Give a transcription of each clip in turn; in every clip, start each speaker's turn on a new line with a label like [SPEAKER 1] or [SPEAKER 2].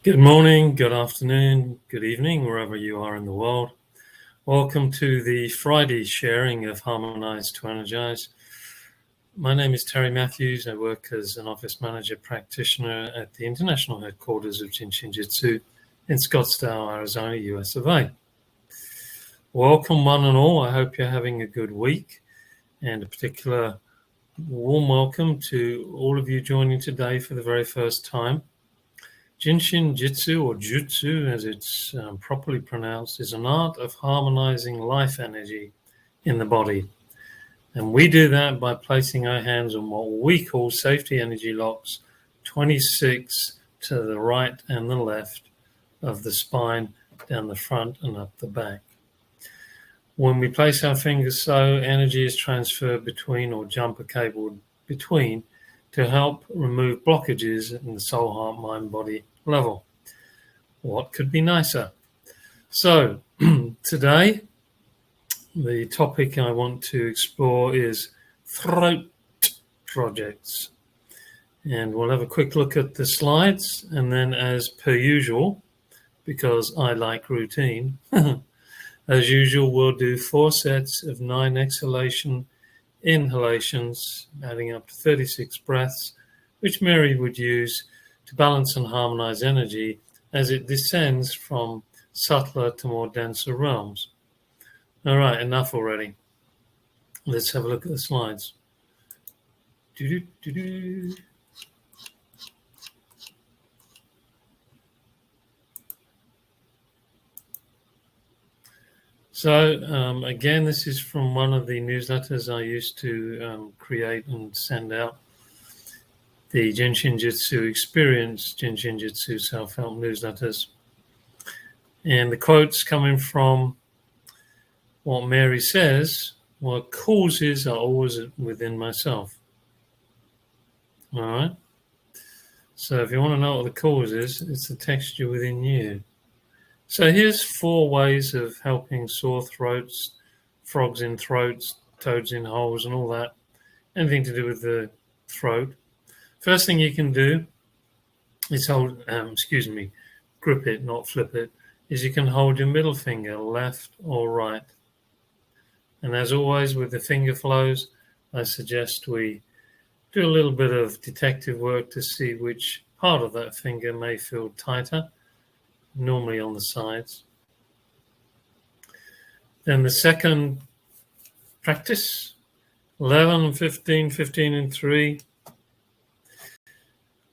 [SPEAKER 1] Good morning, good afternoon, good evening, wherever you are in the world. Welcome to the Friday sharing of Harmonize, 2Energize. My name is Terry Matthews. I work as an office manager practitioner at the international headquarters of Jin Shin Jyutsu in Scottsdale, Arizona, US of A. Welcome one and all. I hope you're having a good week, and a particular warm welcome to all of you joining today for the very first time. Jin Shin Jyutsu, or Jutsu as it's properly pronounced, is an art of harmonizing life energy in the body. And we do that by placing our hands on what we call safety energy locks, 26 to the right and the left of the spine, down the front and up the back. When we place our fingers so, energy is transferred between or jumper cabled between to help remove blockages in the soul, heart, mind, body level. What could be nicer? So today, the topic I want to explore is throat projects. And we'll have a quick look at the slides, and then as per usual, because I like routine, as usual, we'll do 4 sets of 9 inhalations, adding up to 36 breaths, which Mary would use to balance and harmonize energy as it descends from subtler to more denser realms. All right, enough already. Let's have a look at the slides. So again, this is from one of the newsletters I used to create and send out, the Jin Shin Jyutsu Experience, Jin Shin Jyutsu self-help newsletters. And the quotes coming from what Mary says, well, causes are always within myself. All right? So if you want to know what the cause is, it's the texture within you. So here's 4 ways of helping sore throats, frogs in throats, toads in holes and all that, anything to do with the throat. First thing you can do is hold, grip it, not flip it, is you can hold your middle finger, left or right. And as always with the finger flows, I suggest we do a little bit of detective work to see which part of that finger may feel tighter, normally on the sides. Then the second practice, 11 and 15, 15 and 3.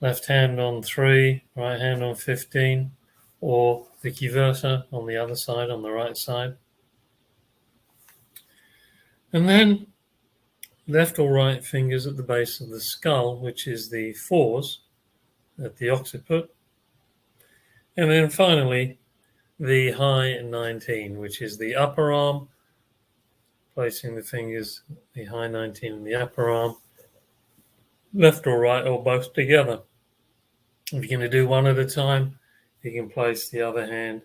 [SPEAKER 1] Left hand on 3, right hand on 15, or vice versa on the other side, on the right side. And then left or right fingers at the base of the skull, which is the 4s at the occiput. And then finally, the high 19, which is the upper arm, placing the fingers, the high 19 in the upper arm, left or right or both together. If you're going to do one at a time, you can place the other hand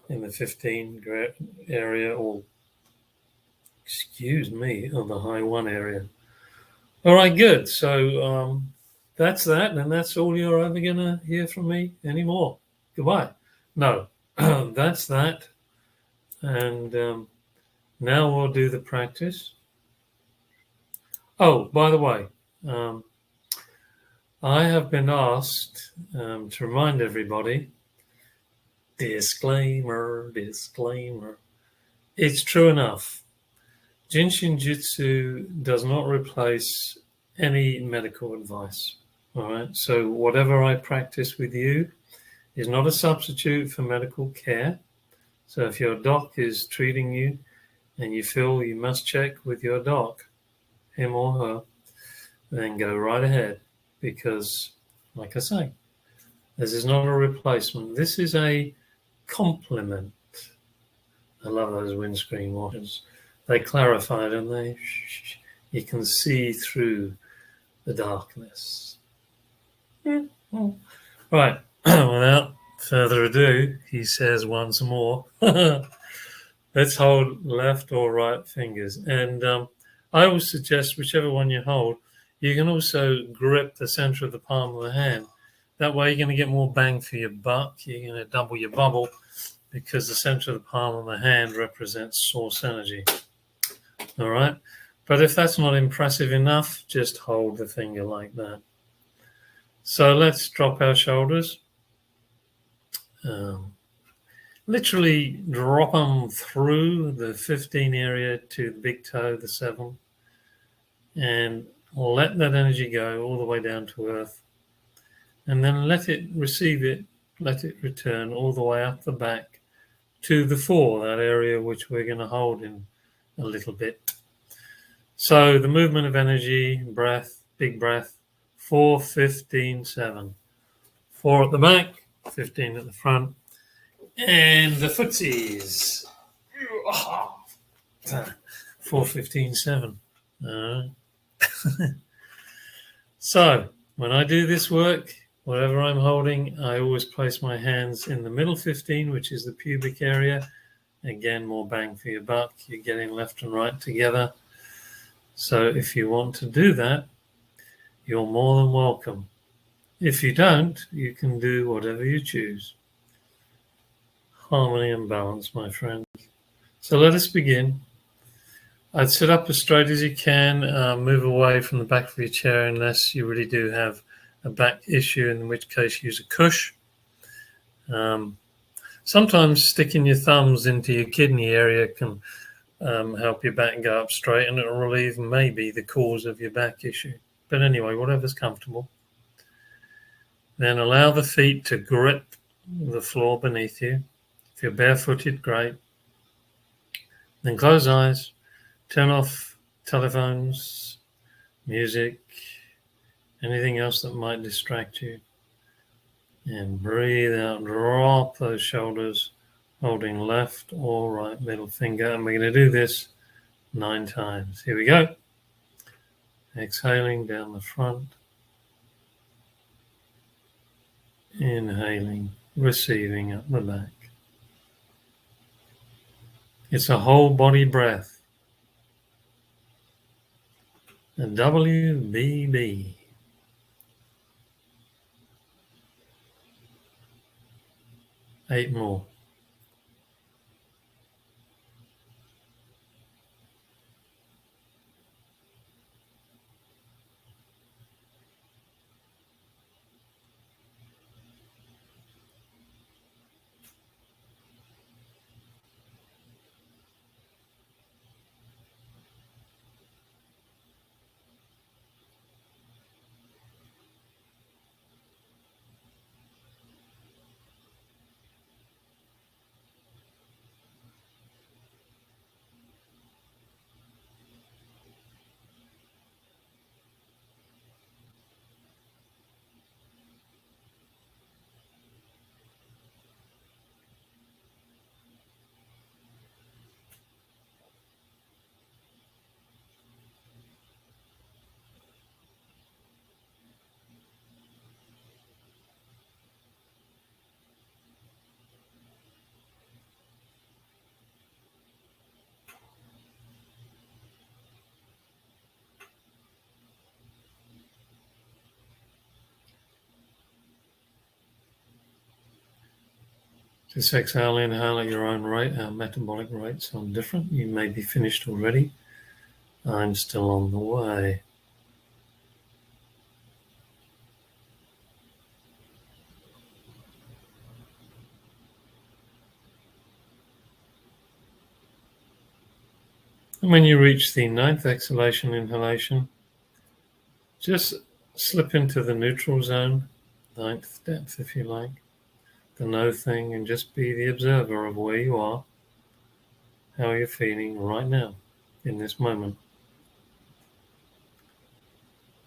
[SPEAKER 1] in the 15 area, or, on the high 1 area. All right, good. So that's that, and that's all you're ever going to hear from me anymore. Goodbye. No, that's that. And now we'll do the practice. Oh, by the way, I have been asked to remind everybody, disclaimer, it's true enough. Jin Shin Jyutsu does not replace any medical advice. All right, so whatever I practice with you is not a substitute for medical care. So if your doc is treating you and you feel you must check with your doc, him or her, then go right ahead, because, like I say, this is not a replacement. This is a complement. I love those windscreen washers. They clarify, don't they? You can see through the darkness. Right. Without further ado, he says once more, let's hold left or right fingers. And I always suggest whichever one you hold, you can also grip the center of the palm of the hand. That way you're going to get more bang for your buck. You're going to double your bubble because the center of the palm of the hand represents source energy. All right? But if that's not impressive enough, just hold the finger like that. So let's drop our shoulders. Literally drop them through the 15 area to the big toe, the 7, and let that energy go all the way down to earth. And then let it receive it, let it return all the way up the back to the 4, that area which we're going to hold in a little bit. So the movement of energy, breath, big breath, 4, 15, 7. 4 at the back, 15 at the front. And the footsies. 4, 15, 7. So when I do this work, whatever I'm holding, I always place my hands in the middle 15, which is the pubic area. Again, more bang for your buck. You're getting left and right together. So if you want to do that, you're more than welcome. If you don't, you can do whatever you choose. Harmony and balance, my friend. So let us begin. I'd sit up as straight as you can, move away from the back of your chair unless you really do have a back issue, in which case use a cush. Sometimes sticking your thumbs into your kidney area can help your back go up straight, and it'll relieve maybe the cause of your back issue. But anyway, whatever's comfortable. Then allow the feet to grip the floor beneath you. If you're barefooted, great. Then close eyes, turn off telephones, music, anything else that might distract you. And breathe out, drop those shoulders, holding left or right middle finger. And we're going to do this 9 times. Here we go. Exhaling down the front. Inhaling, receiving up the back. It's a whole body breath. A WBB. Eight more. Just exhale, inhale at your own rate. Our metabolic rates are different. You may be finished already. I'm still on the way. And when you reach the 9th exhalation, inhalation, just slip into the neutral zone, 9th depth if you like, the no thing, and just be the observer of where you are, how you're feeling right now, in this moment.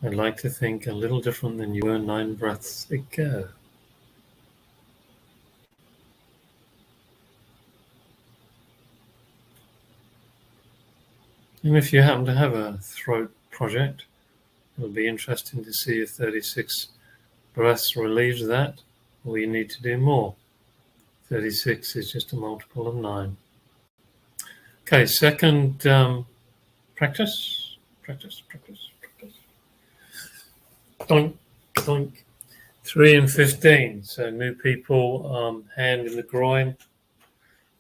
[SPEAKER 1] I'd like to think a little different than you were 9 breaths ago. And if you happen to have a throat project, it'll be interesting to see if 36 breaths relieves that, or you need to do more. 36 is just a multiple of 9. Okay, second practice. Doink, doink. 3 and 15. So new people, hand in the groin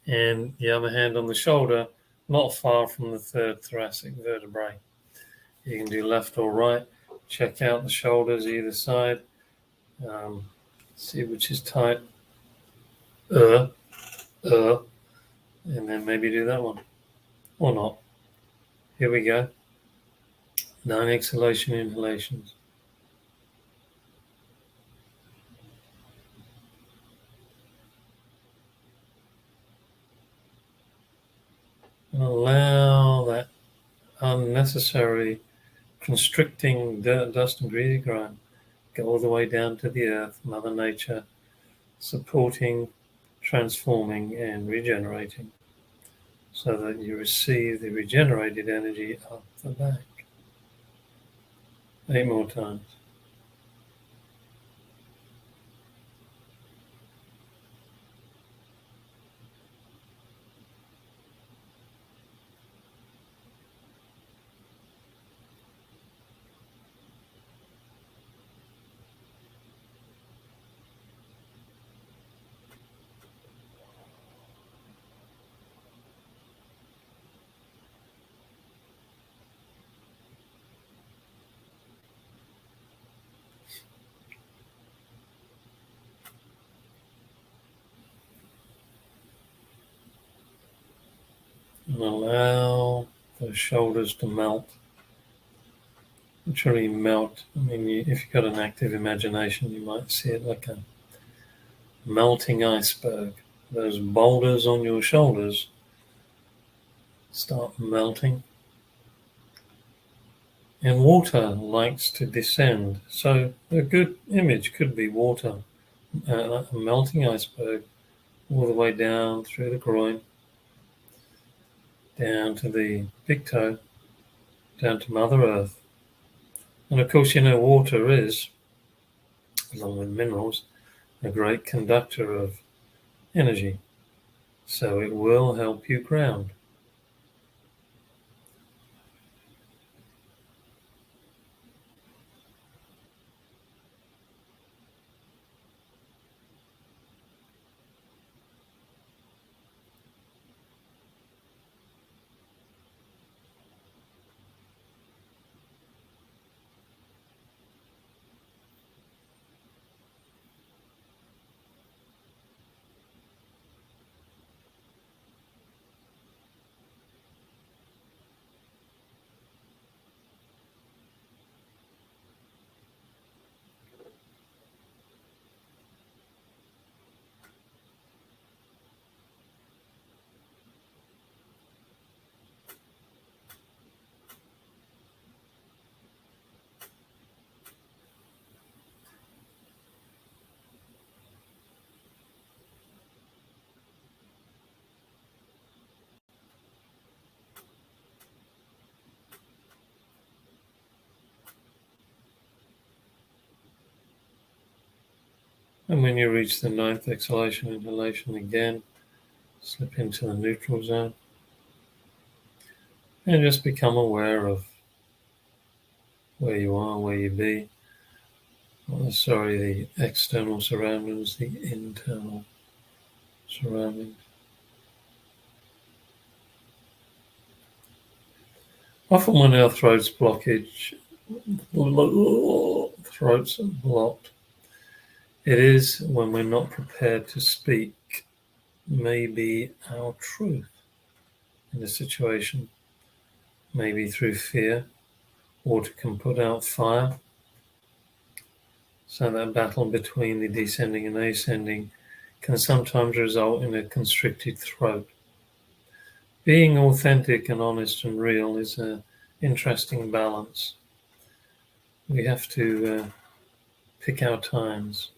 [SPEAKER 1] and the other hand on the shoulder, not far from the third thoracic vertebrae. You can do left or right. Check out the shoulders either side. See which is tight. And then maybe do that one. Or not. Here we go. 9 exhalation inhalations. And allow that unnecessary constricting dirt, dust, and greasy grime go all the way down to the earth, Mother Nature, supporting, transforming, and regenerating, so that you receive the regenerated energy up the back. 8 more times. And allow those shoulders to melt. Literally melt. I mean, if you've got an active imagination, you might see it like a melting iceberg. Those boulders on your shoulders start melting. And water likes to descend. So a good image could be water, like a melting iceberg, all the way down through the groin, down to the big toe, down to Mother Earth. And of course, water is, along with minerals, a great conductor of energy. So it will help you ground. And when you reach the 9th exhalation, inhalation again, slip into the neutral zone. And just become aware of where you are, where you be. Not necessarily the external surroundings, the internal surroundings. Often when our throat's blocked, it is when we're not prepared to speak maybe our truth in a situation, maybe through fear or to put out fire. So that battle between the descending and ascending can sometimes result in a constricted throat. Being authentic and honest and real is an interesting balance. We have to pick our times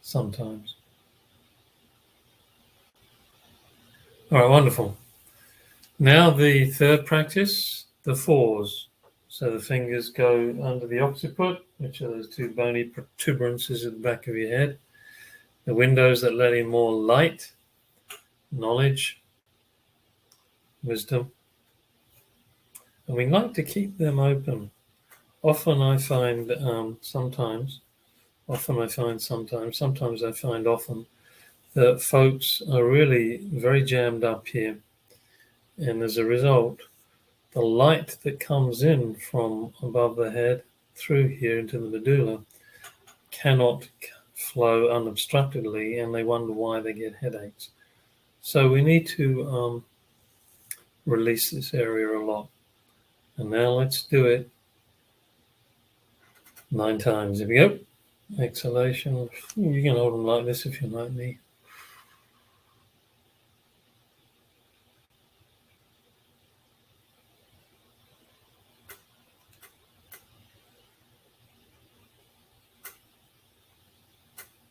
[SPEAKER 1] sometimes. All right, wonderful. Now the third practice, the fours. So the fingers go under the occiput, which are those two bony protuberances at the back of your head. The windows that let in more light, knowledge, wisdom. And we like to keep them open. Often I find sometimes Often I find sometimes I find often that folks are really very jammed up here. And as a result, the light that comes in from above the head through here into the medulla cannot flow unobstructedly, and they wonder why they get headaches. So we need to release this area a lot. And now let's do it 9 times. Here we go. Exhalation. You can hold them like this if you like me.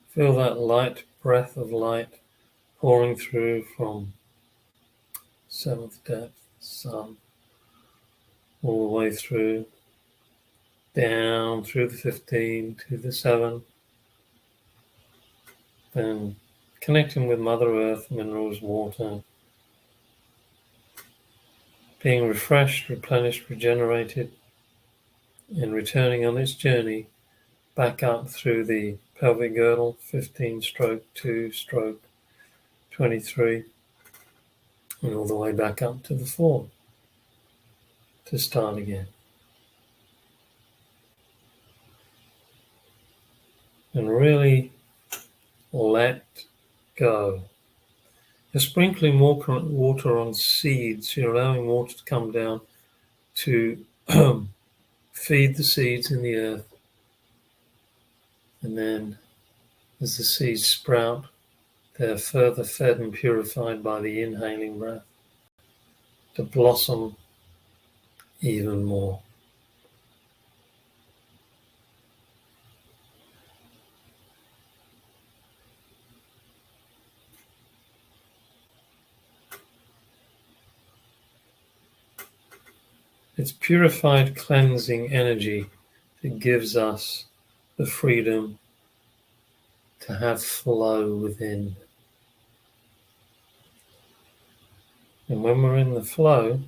[SPEAKER 1] Feel that light breath of light pouring through from 7th depth, sun, all the way through, down through the 15 to the 7, then connecting with Mother Earth, minerals, water, being refreshed, replenished, regenerated, and returning on its journey back up through the pelvic girdle, 15 stroke 2 stroke 23, and all the way back up to the 4 to start again. And really let go. You're sprinkling water on seeds. You're allowing water to come down to feed the seeds in the earth. And then as the seeds sprout, they're further fed and purified by the inhaling breath to blossom even more. It's purified, cleansing energy that gives us the freedom to have flow within. And when we're in the flow,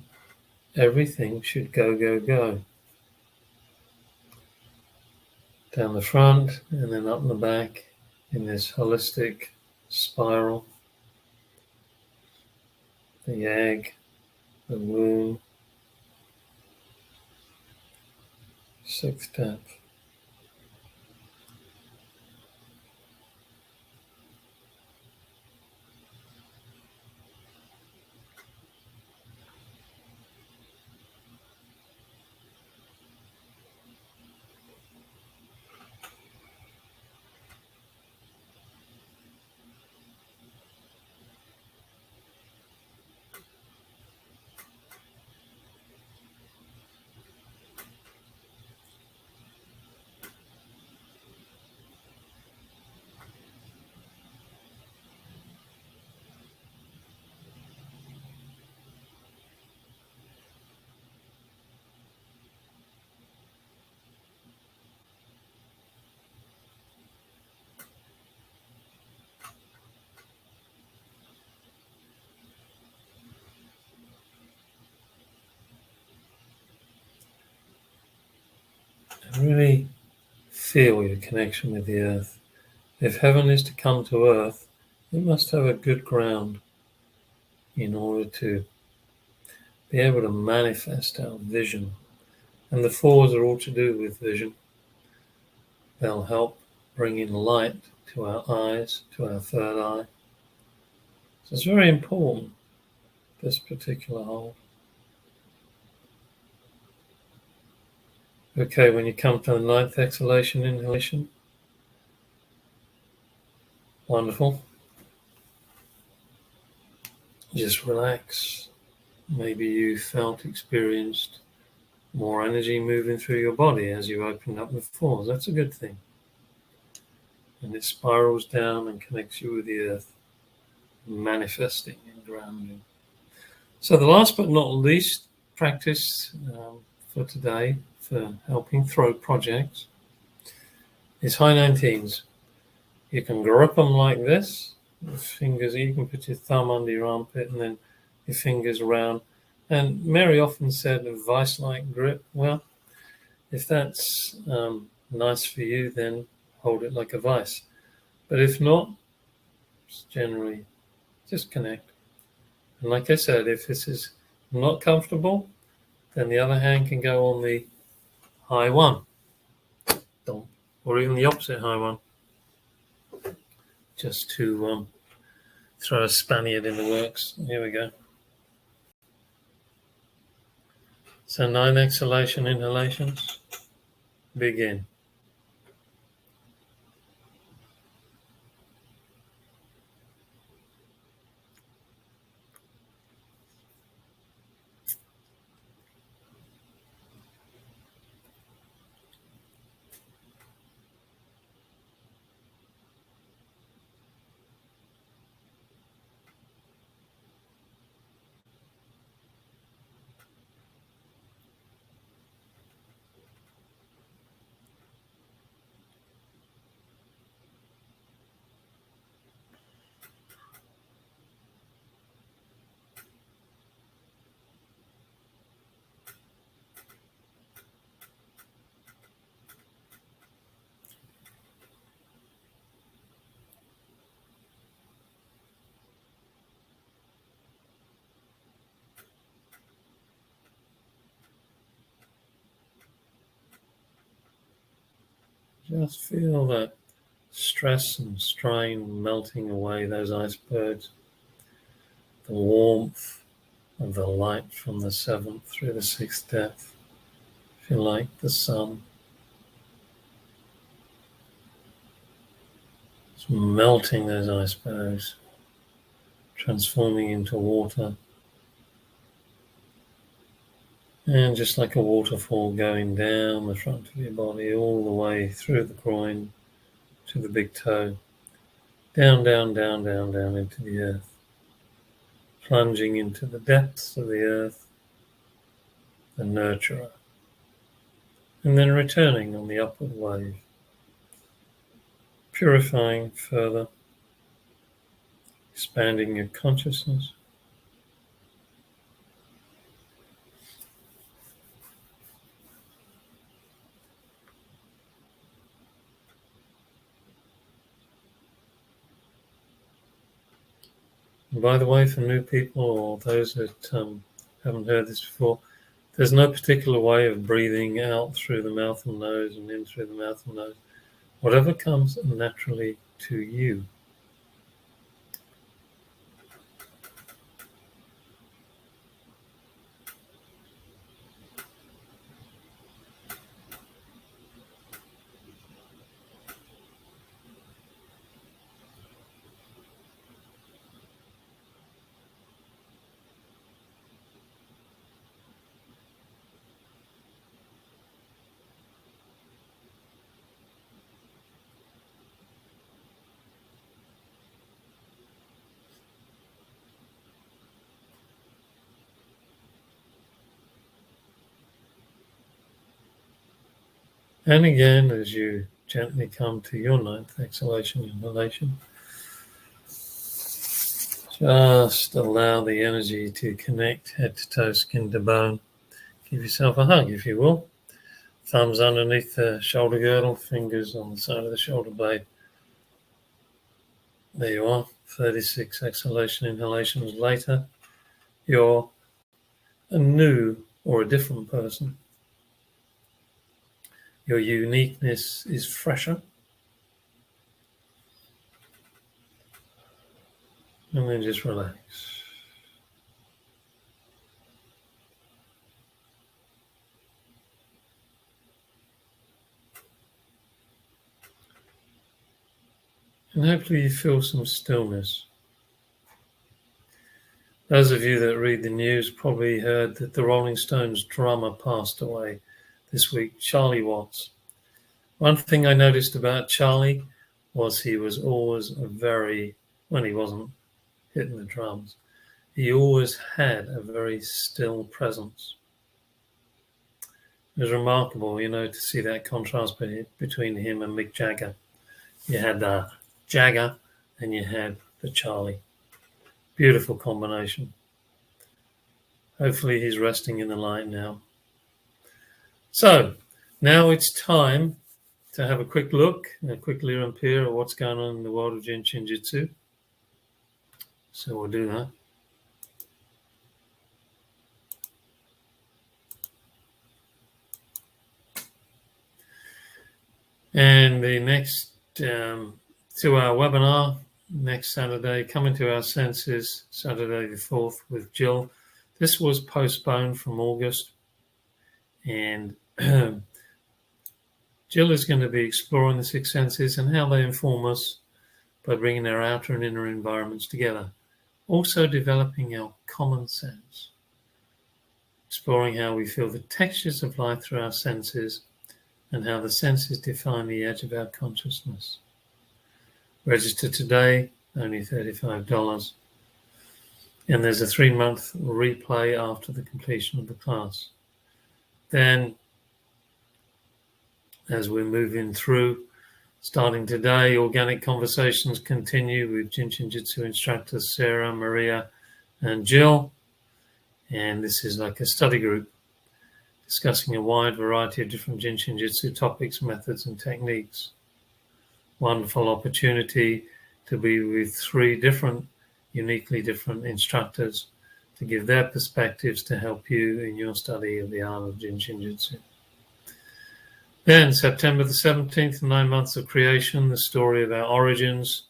[SPEAKER 1] everything should go, go, go. Down the front and then up the back in this holistic spiral. The egg, the womb, 6th depth. Really feel your connection with the earth. If heaven is to come to earth, it must have a good ground in order to be able to manifest our vision. And the 4s are all to do with vision. They'll help bring in light to our eyes, to our 3rd eye. So it's very important, this particular hold. Okay, when you come to the 9th exhalation, inhalation. Wonderful. Just relax. Maybe you experienced more energy moving through your body as you opened up the 4s. That's a good thing. And it spirals down and connects you with the earth, manifesting and grounding. So the last but not least practice for today for helping throat projects is high 19s. You can grip them like this. Your fingers, you can put your thumb under your armpit and then your fingers around. And Mary often said a vice-like grip. Well, if that's nice for you, then hold it like a vice. But if not, generally just connect. And like I said, if this is not comfortable, then the other hand can go on the high one, or even the opposite high one, just to throw a Spaniard in the works. Here we go. So 9 exhalation inhalations. Begin. Just feel that stress and strain melting away those icebergs. The warmth of the light from the 7th through the 6th depth. Feel like the sun. It's melting those icebergs, transforming into water. And just like a waterfall going down the front of your body, all the way through the groin to the big toe. Down, down, down, down, down into the earth. Plunging into the depths of the earth, the nurturer. And then returning on the upward wave. Purifying further. Expanding your consciousness. And by the way, for new people or those that haven't heard this before, there's no particular way of breathing out through the mouth and nose and in through the mouth and nose. Whatever comes naturally to you. And again, as you gently come to your 9th exhalation inhalation, just allow the energy to connect head to toe, skin to bone. Give yourself a hug, if you will. Thumbs underneath the shoulder girdle, fingers on the side of the shoulder blade. There you are, 36 exhalation inhalations later. You're a new or a different person. Your uniqueness is fresher. And then just relax. And hopefully you feel some stillness. Those of you that read the news probably heard that the Rolling Stones drummer passed away this week, Charlie Watts. One thing I noticed about Charlie was he was always when he wasn't hitting the drums, he always had a very still presence. It was remarkable, to see that contrast between him and Mick Jagger. You had the Jagger and you had the Charlie. Beautiful combination. Hopefully he's resting in the light now. So, now it's time to have a quick look, a quick leer and peer at what's going on in the world of Jin Shin Jyutsu. So we'll do that. And the next 2-hour webinar next Saturday, Coming to Our Senses, Saturday the 4th with Jill. This was postponed from August, and Jill is going to be exploring the 6 senses and how they inform us by bringing our outer and inner environments together. Also developing our common sense, exploring how we feel the textures of life through our senses and how the senses define the edge of our consciousness. Register today, only $35. And there's a 3-month replay after the completion of the class. Then, as we're moving through, starting today, organic conversations continue with Jin Shin Jyutsu instructors Sarah, Maria, and Jill. And this is like a study group discussing a wide variety of different Jin Shin Jyutsu topics, methods, and techniques. Wonderful opportunity to be with 3 uniquely different instructors to give their perspectives to help you in your study of the art of Jin Shin Jyutsu. Then, September the 17th, 9 months of creation, the story of our origins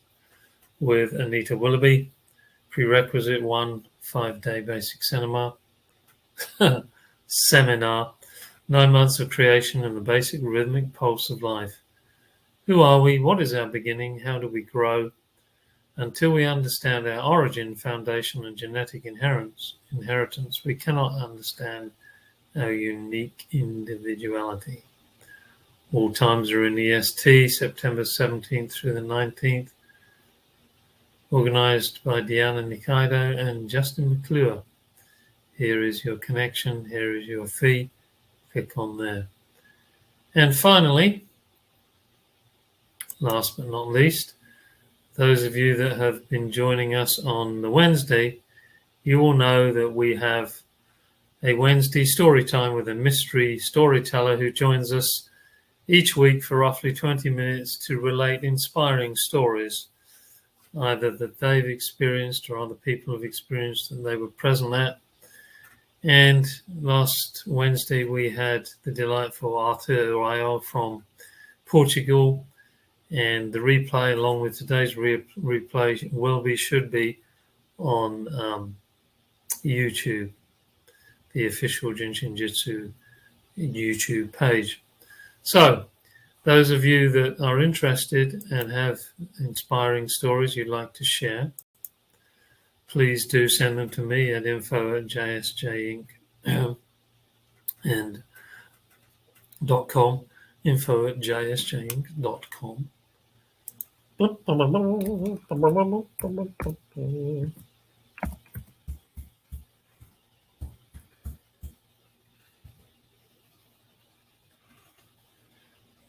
[SPEAKER 1] with Anita Willoughby. Prerequisite 1 5-day basic seminar. 9 months of creation and the basic rhythmic pulse of life. Who are we? What is our beginning? How do we grow? Until we understand our origin, foundation, and genetic inheritance, we cannot understand our unique individuality. All times are in the EST, September 17th through the 19th, organized by Deanna Nikaido and Justin McClure. Here is your connection, here is your fee. Click on there. And finally, last but not least, those of you that have been joining us on the Wednesday, you will know that we have a Wednesday story time with a mystery storyteller who joins us each week for roughly 20 minutes to relate inspiring stories, either that they've experienced or other people have experienced and they were present at. And last Wednesday we had the delightful Arthur Raio from Portugal, and the replay along with today's replay should be on YouTube, the official Jin Shin Jyutsu YouTube page. So those of you that are interested and have inspiring stories you'd like to share, please do send them to me at info@jsjinc and .com, info@jsjinc.com.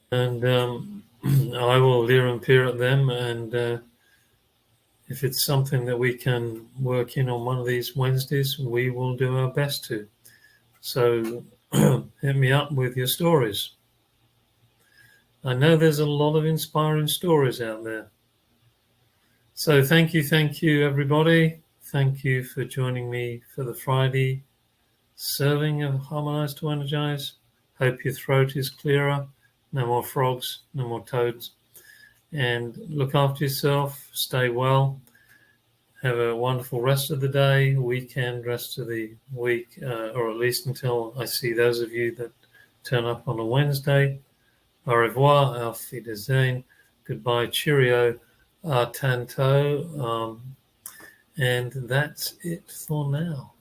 [SPEAKER 1] And I will leer and peer at them, and if it's something that we can work in on one of these Wednesdays, we will do our best to. So hit me up with your stories. I know there's a lot of inspiring stories out there. So thank you, everybody. Thank you for joining me for the Friday serving of Harmonize to Energize. Hope your throat is clearer. No more frogs, no more toads. And look after yourself. Stay well. Have a wonderful rest of the day, weekend, rest of the week, or at least until I see those of you that turn up on a Wednesday. Au revoir, auf Wiedersehen, goodbye, cheerio, tanto, and that's it for now.